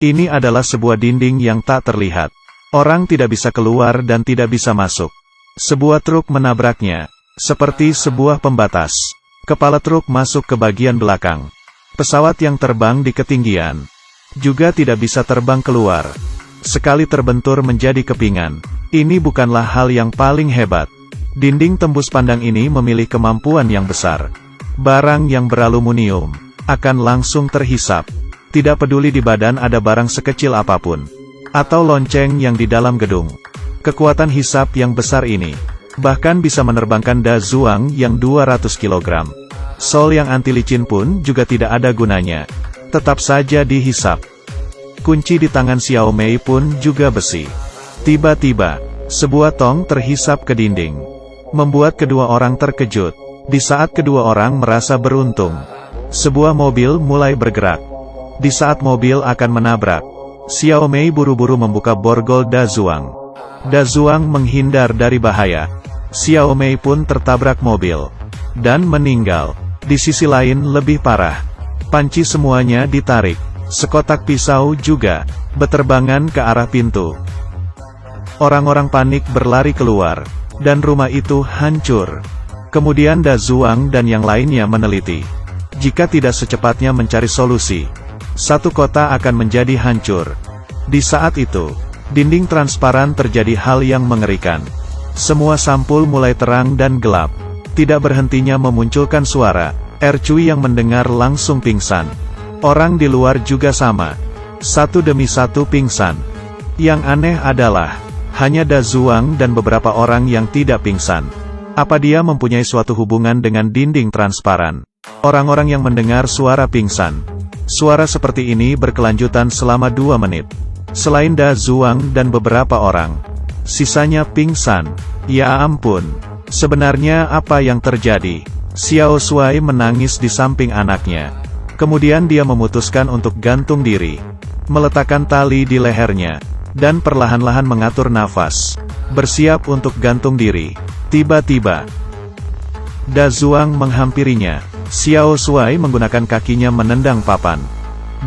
Ini adalah sebuah dinding yang tak terlihat. Orang tidak bisa keluar dan tidak bisa masuk. Sebuah truk menabraknya, seperti sebuah pembatas. Kepala truk masuk ke bagian belakang. Pesawat yang terbang di ketinggian juga tidak bisa terbang keluar. Sekali terbentur menjadi kepingan. Ini bukanlah hal yang paling hebat. Dinding tembus pandang ini memiliki kemampuan yang besar. Barang yang beraluminium akan langsung terhisap. Tidak peduli di badan ada barang sekecil apapun, atau lonceng yang di dalam gedung. Kekuatan hisap yang besar ini bahkan bisa menerbangkan Da Zuang yang 200 kg. Sol yang anti licin pun juga tidak ada gunanya. Tetap saja dihisap. Kunci di tangan Xiao Mei pun juga besi. Tiba-tiba, sebuah tong terhisap ke dinding. Membuat kedua orang terkejut. Di saat kedua orang merasa beruntung, sebuah mobil mulai bergerak. Di saat mobil akan menabrak, Xiao Mei buru-buru membuka borgol Da Zuang. Da Zuang menghindar dari bahaya. Xiao Mei pun tertabrak mobil dan meninggal. Di sisi lain lebih parah. Panci semuanya ditarik. Sekotak pisau juga berterbangan ke arah pintu. Orang-orang panik berlari keluar, dan rumah itu hancur. Kemudian Da Zuang dan yang lainnya meneliti. Jika tidak secepatnya mencari solusi, satu kota akan menjadi hancur. Di saat itu, dinding transparan terjadi hal yang mengerikan. Semua sampul mulai terang dan gelap. Tidak berhentinya memunculkan suara. Cui yang mendengar langsung pingsan. Orang di luar juga sama. Satu demi satu pingsan. Yang aneh adalah, hanya Da Zuang dan beberapa orang yang tidak pingsan. Apa dia mempunyai suatu hubungan dengan dinding transparan? Orang-orang yang mendengar suara pingsan. Suara seperti ini berkelanjutan selama 2 menit. Selain Da Zuang dan beberapa orang, sisanya pingsan. Ya ampun, sebenarnya apa yang terjadi? Xiao Shuai menangis di samping anaknya. Kemudian dia memutuskan untuk gantung diri. Meletakkan tali di lehernya, dan perlahan-lahan mengatur nafas. Bersiap untuk gantung diri. Tiba-tiba, Da Zuang menghampirinya. Xiao Shuai menggunakan kakinya menendang papan,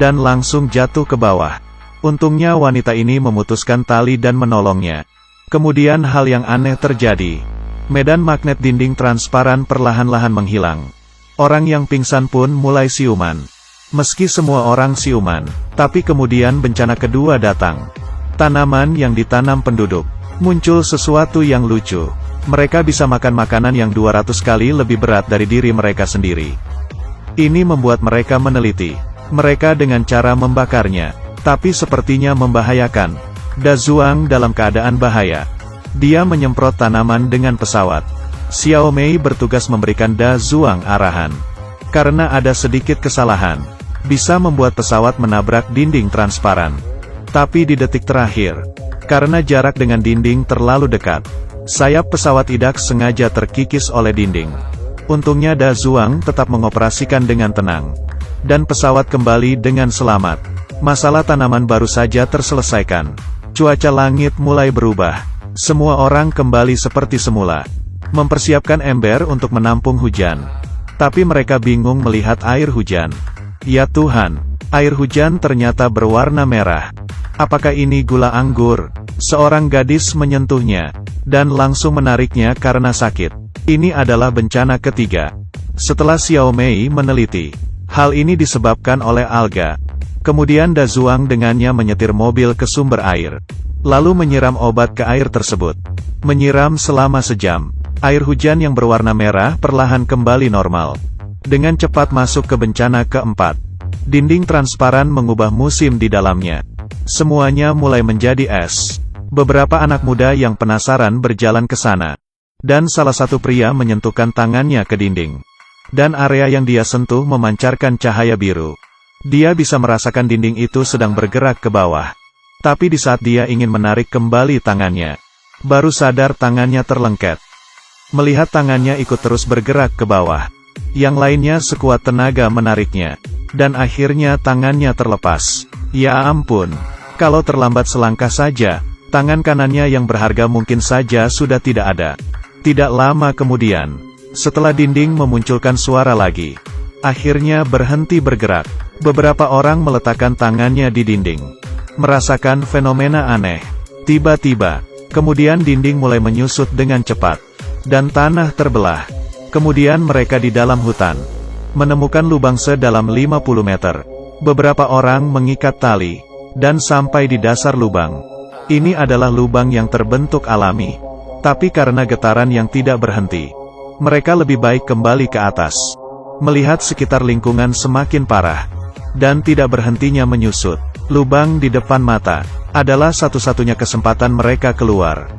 dan langsung jatuh ke bawah. Untungnya wanita ini memutuskan tali dan menolongnya. Kemudian hal yang aneh terjadi. Medan magnet dinding transparan perlahan-lahan menghilang. Orang yang pingsan pun mulai siuman. Meski semua orang siuman, tapi kemudian bencana kedua datang. Tanaman yang ditanam penduduk. Muncul sesuatu yang lucu. Mereka bisa makan makanan yang 200 kali lebih berat dari diri mereka sendiri. Ini membuat mereka meneliti. Mereka dengan cara membakarnya, tapi sepertinya membahayakan. Da Zuang dalam keadaan bahaya. Dia menyemprot tanaman dengan pesawat. Xiao Mei bertugas memberikan Da Zuang arahan. Karena ada sedikit kesalahan, bisa membuat pesawat menabrak dinding transparan. Tapi di detik terakhir, karena jarak dengan dinding terlalu dekat, sayap pesawat idak sengaja terkikis oleh dinding. Untungnya Da Zuang tetap mengoperasikan dengan tenang. Dan pesawat kembali dengan selamat. Masalah tanaman baru saja terselesaikan. Cuaca langit mulai berubah. Semua orang kembali seperti semula. Mempersiapkan ember untuk menampung hujan. Tapi mereka bingung melihat air hujan. Ya Tuhan, air hujan ternyata berwarna merah. Apakah ini gula anggur? Seorang gadis menyentuhnya, dan langsung menariknya karena sakit. Ini adalah bencana ketiga. Setelah Xiao Mei meneliti, hal ini disebabkan oleh alga. Kemudian Da Zuang dengannya menyetir mobil ke sumber air. Lalu menyiram obat ke air tersebut. Menyiram selama sejam. Air hujan yang berwarna merah perlahan kembali normal. Dengan cepat masuk ke bencana keempat. Dinding transparan mengubah musim di dalamnya. Semuanya mulai menjadi es. Beberapa anak muda yang penasaran berjalan ke sana. Dan salah satu pria menyentuhkan tangannya ke dinding. Dan area yang dia sentuh memancarkan cahaya biru. Dia bisa merasakan dinding itu sedang bergerak ke bawah. Tapi di saat dia ingin menarik kembali tangannya, baru sadar tangannya terlengket. Melihat tangannya ikut terus bergerak ke bawah. Yang lainnya sekuat tenaga menariknya. Dan akhirnya tangannya terlepas. Ya ampun, kalau terlambat selangkah saja, tangan kanannya yang berharga mungkin saja sudah tidak ada. Tidak lama kemudian, setelah dinding memunculkan suara lagi. akhirnya berhenti bergerak. Beberapa orang meletakkan tangannya di dinding, merasakan fenomena aneh. Tiba-tiba, kemudian dinding mulai menyusut dengan cepat, dan tanah terbelah. Kemudian mereka di dalam hutan, menemukan lubang sedalam 50 meter. Beberapa orang mengikat tali, dan sampai di dasar lubang. Ini adalah lubang yang terbentuk alami. Tapi karena getaran yang tidak berhenti, mereka lebih baik kembali ke atas. Melihat sekitar lingkungan semakin parah, dan tidak berhentinya menyusut, lubang di depan mata adalah satu-satunya kesempatan mereka keluar.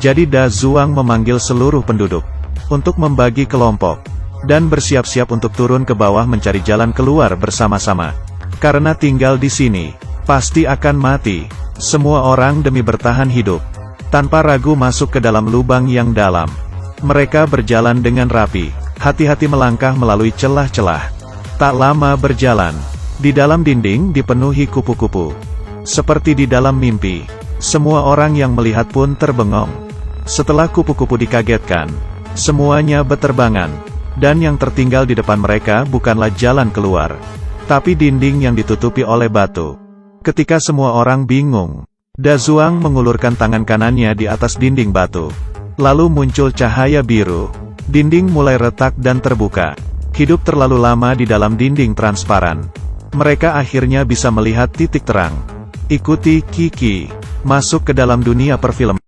Jadi Da Zuang memanggil seluruh penduduk untuk membagi kelompok, dan bersiap-siap untuk turun ke bawah mencari jalan keluar bersama-sama. Karena tinggal di sini, pasti akan mati. Semua orang demi bertahan hidup, tanpa ragu masuk ke dalam lubang yang dalam. Mereka berjalan dengan rapi, hati-hati melangkah melalui celah-celah. Tak lama berjalan, di dalam dinding dipenuhi kupu-kupu. Seperti di dalam mimpi, semua orang yang melihat pun terbengong. Setelah kupu-kupu dikagetkan, semuanya beterbangan, dan yang tertinggal di depan mereka bukanlah jalan keluar, tapi dinding yang ditutupi oleh batu. Ketika semua orang bingung, Da Zuang mengulurkan tangan kanannya di atas dinding batu. Lalu muncul cahaya biru. Dinding mulai retak dan terbuka. Hidup terlalu lama di dalam dinding transparan. Mereka akhirnya bisa melihat titik terang. Ikuti Kiki masuk ke dalam dunia perfilman.